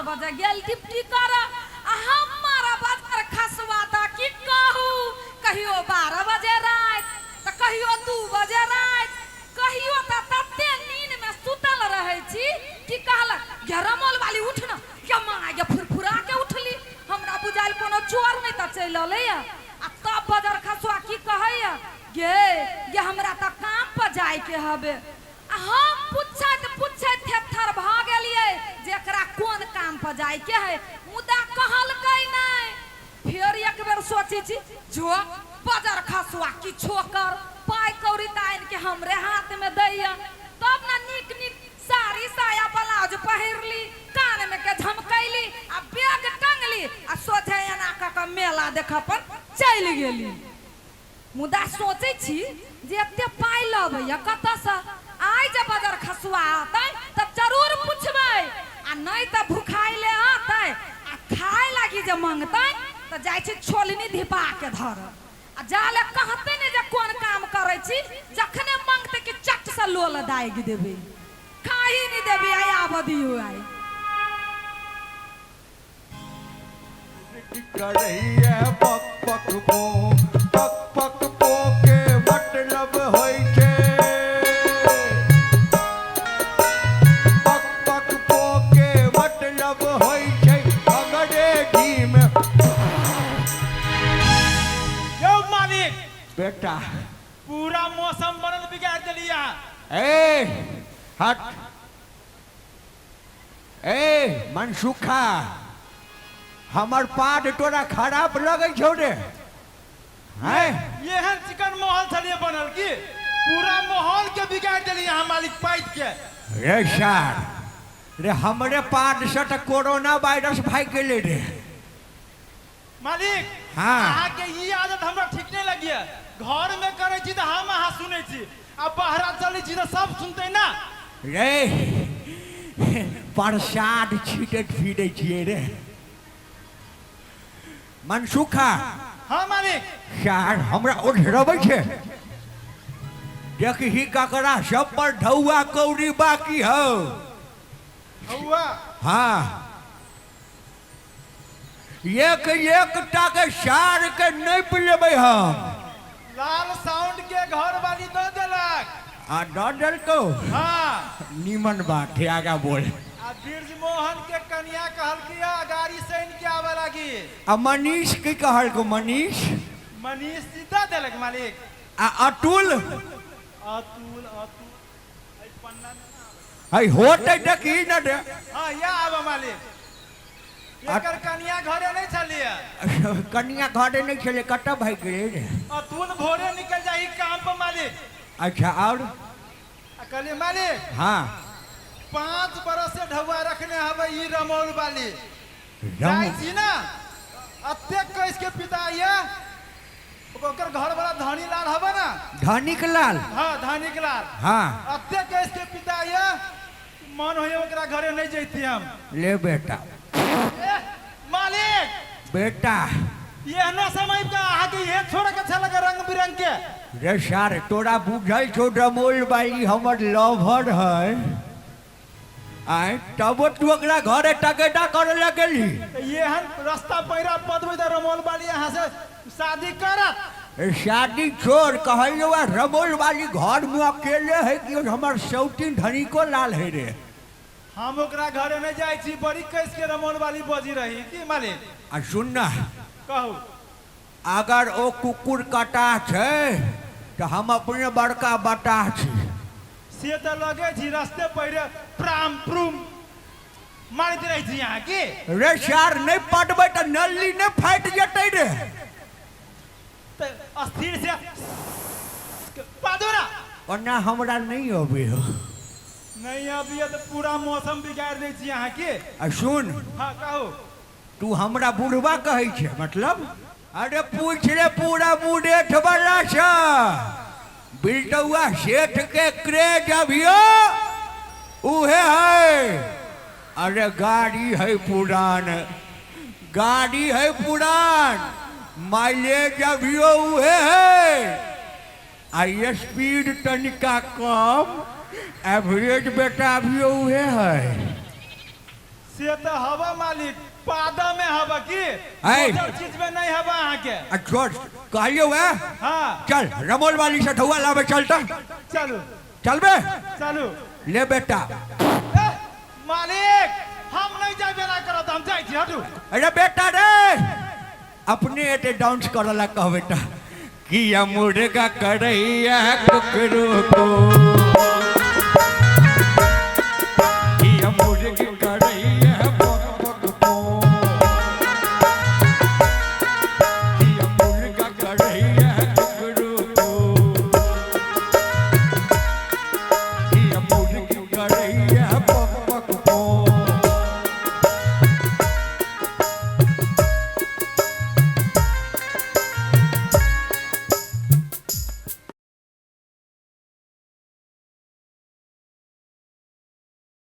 बजे गेल ड्यूटी कर हमारा बाजार खसवाता कि कहू कहियो 12 बजे रात तो कहियो 2 बजे रात कहियो तो तते नींद में सुतल रहे छी कि कहलक घेरमोल वाली उठ न या मां के फुरफुरा के उठली हमरा बुझाइल कोनो चोर नहीं त चल अलै आ तब बाजार खसवा की कहैया गे हमरा त काम पर जाए के हबे हम पूछत थेथर भ गेलिए जेकरा कोन काम पर जाए के है मुदा कहलकै नहीं फिर एक बेर सोची छी जो बाजार खसवा किछो कर पाई कौड़ी ताइन के हमरे हाथ में दैया तब ना निक निक साड़ी साया ब्लाउज पहिरली कान में के झमकैली आ बैग टंगली आ सोचे एना क मेला देख पर चल गेली मुदा सोचे छी जे एते पाई लबैया कत से आइ जे बाजार खसुआ आतै त जरूर पूछबै आ नहीं त भूखाइले आतै आ खाए लागी जे मांगतै त जाय छी छोलनी धिपा के धर आ जाले कहते ने जे कोन काम करै छी जखने मांगते कि चट से लोल दाइग देबे खाही नहीं देबे आय आबदियो आय करैया पक पक पो के मतलब होय छै पक पक पो के मतलब होय छै अंग्रेजी में यो मालिक बेटा पूरा मौसम बनल बिगाड़ देलिया ए हट ए मनसुखा हमर पाद तोरा खराब लगे छौ रे हैं ये चिकन माहौल छलिए बनल की पूरा माहौल के बिगाड़ देलिया हम मालिक पाइत के रे सार रे हमरे पाद से त कोरोना वायरस भाग गेले रे मालिक हाँ। अहाँ के ई आदत हमरा ठीक नहीं लगिए घर में करे छी त हम अहाँ सुनै छी आ बाहर चलै छी त सब सुनते ना रे प्रसाद छीटैत फिरै छियै रे मनसुखा हाँ मालिक सार हमरा ओझरबै छै देखही ककरा सब पर ढौआ कौड़ी बाकी हो हौआ हाँ एक टा के सार के नैप लेबै हम लाल साउंड के घर वाली दो देलक आ दऽ देलकौ हाँ नीमन बात है आगा बोल आ बीरज मोहन के कन्या कहल कि गाड़ी से इनके आवे लगी आ मनीष की कहल को मनीष मनीष सीधा देलक मालिक आ अतुल अतुल आई पन्ना में ना आवे। है होते देखी न रे हाँ या आवे मालिक एकर कन्या घरे नहीं छलिए कन्या घरे नहीं छले कतऽ भाग गेलै रे अतुल भोरे निकल जाई काम पर मालिक अच्छा और आ कहलिए मालिक हाँ 5 बरस से ढौआ रखने हवे ई रमौल वाली रम- जाई छी ना अत्ते कैस के पिता ये ओकर घर वाला धनी लाल हवे ना धनिक लाल हाँ धनिक लाल हाँ अत्ते कैस के पिता ये मन होय ओकरा घरे नहीं जैती हम ले बेटा ए, मालिक बेटा ये न समय का आगे ये छोड़ के चल के रंग बिरंग के रे सार तोरा बुझल छौ रमोल बाई हमर लवर है आय तब तू ओकरा घरे टकेटा करे लगेली ये हन रास्ता पैरा पदवे त रमोल वाली यहाँ से शादी करत शादी छोड़ कहलो रमोल वाली घर में अकेले है कि हमर सौतीन धनिको लाल है रे हम ओकरा घरे नहीं जाई छी बड़ी कैस के रमोल वाली बजी रही की मालिक आ सुन ना कहू अगर ओ कुकुर कटा छै तो हम अपने बड़का बटा छी से तो लगे छी रास्ते पैरे प्राम प्रूम मारत रही छी यहाँ की रे सार नहीं पटबै तो नल्ली नहीं फाट जतै रे त अस्थिर से पादोरा ओना हमरा नहीं अबे हो नहीं अभी तो पूरा मौसम बिगाड़ दे छी यहाँ की आ सुन हाँ कहू तू हमरा बुढ़वा कहै छै मतलब अरे पूछ रे पूरा बुढ़ेठ वाला छ बिल्टुआ सेठ के क्रेज अभियो उहे है अरे गाड़ी है पुरान माइलेज अभियो उहे है आ स्पीड तनिका कम एवरेज बेटा अभियो उहे है से तो हवा मालिक पादा में हवा की ऐ। दूसर चीज में नहीं हवा यहाँ के छोड़ कहलियो है हाँ चल रमोल वाली से ढुआ लावे चलता चलो चल बे चलो ले बेटा ए, मालिक हम नहीं जाए ना करत हम जाए छी हटू अरे बेटा रे अपने एटे डांस करला कह बेटा किया मुर्गा करैया कुकरू को